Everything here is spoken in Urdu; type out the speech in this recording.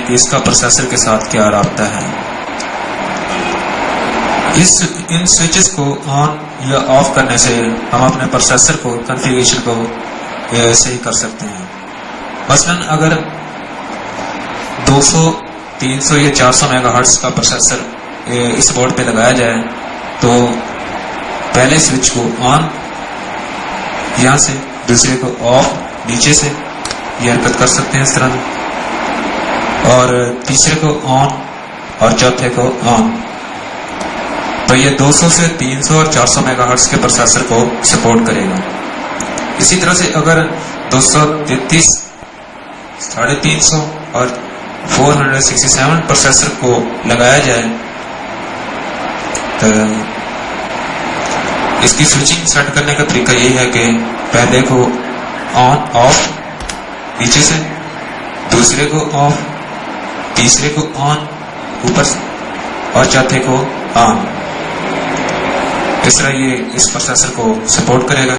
کہ اس کا پروسیسر کے ساتھ کیا رابطہ ہے۔ ان سوئچز کو آن یا آف کرنے سے ہم اپنے پروسیسر کو کنفیگریشن کو صحیح کر سکتے ہیں۔ مثلا اگر 200 300 یا 400 میگا ہرٹز کا پروسیسر اس بورڈ پہ لگایا جائے تو پہلے سوئچ کو آن یہاں سے، دوسرے کو آف نیچے سے، یہ حرکت کر سکتے ہیں اس طرح، اور تیسرے کو آن اور چوتھے کو آن۔ تو یہ 200 سے 300 اور 400 میگا ہرٹز کے پروسیسر کو سپورٹ کرے گا۔ اسی طرح سے اگر 233 350 اور 467 پروسیسر کو لگایا جائے تو اس کی سوئچنگ سیٹ کرنے کا طریقہ یہی ہے کہ پہلے کو آن آف نیچے سے، دوسرے کو آف، تیسرے کو آن اوپر سے، اور چوتھے کو آن۔ اس طرح یہ اس پروسیسر کو سپورٹ کرے گا۔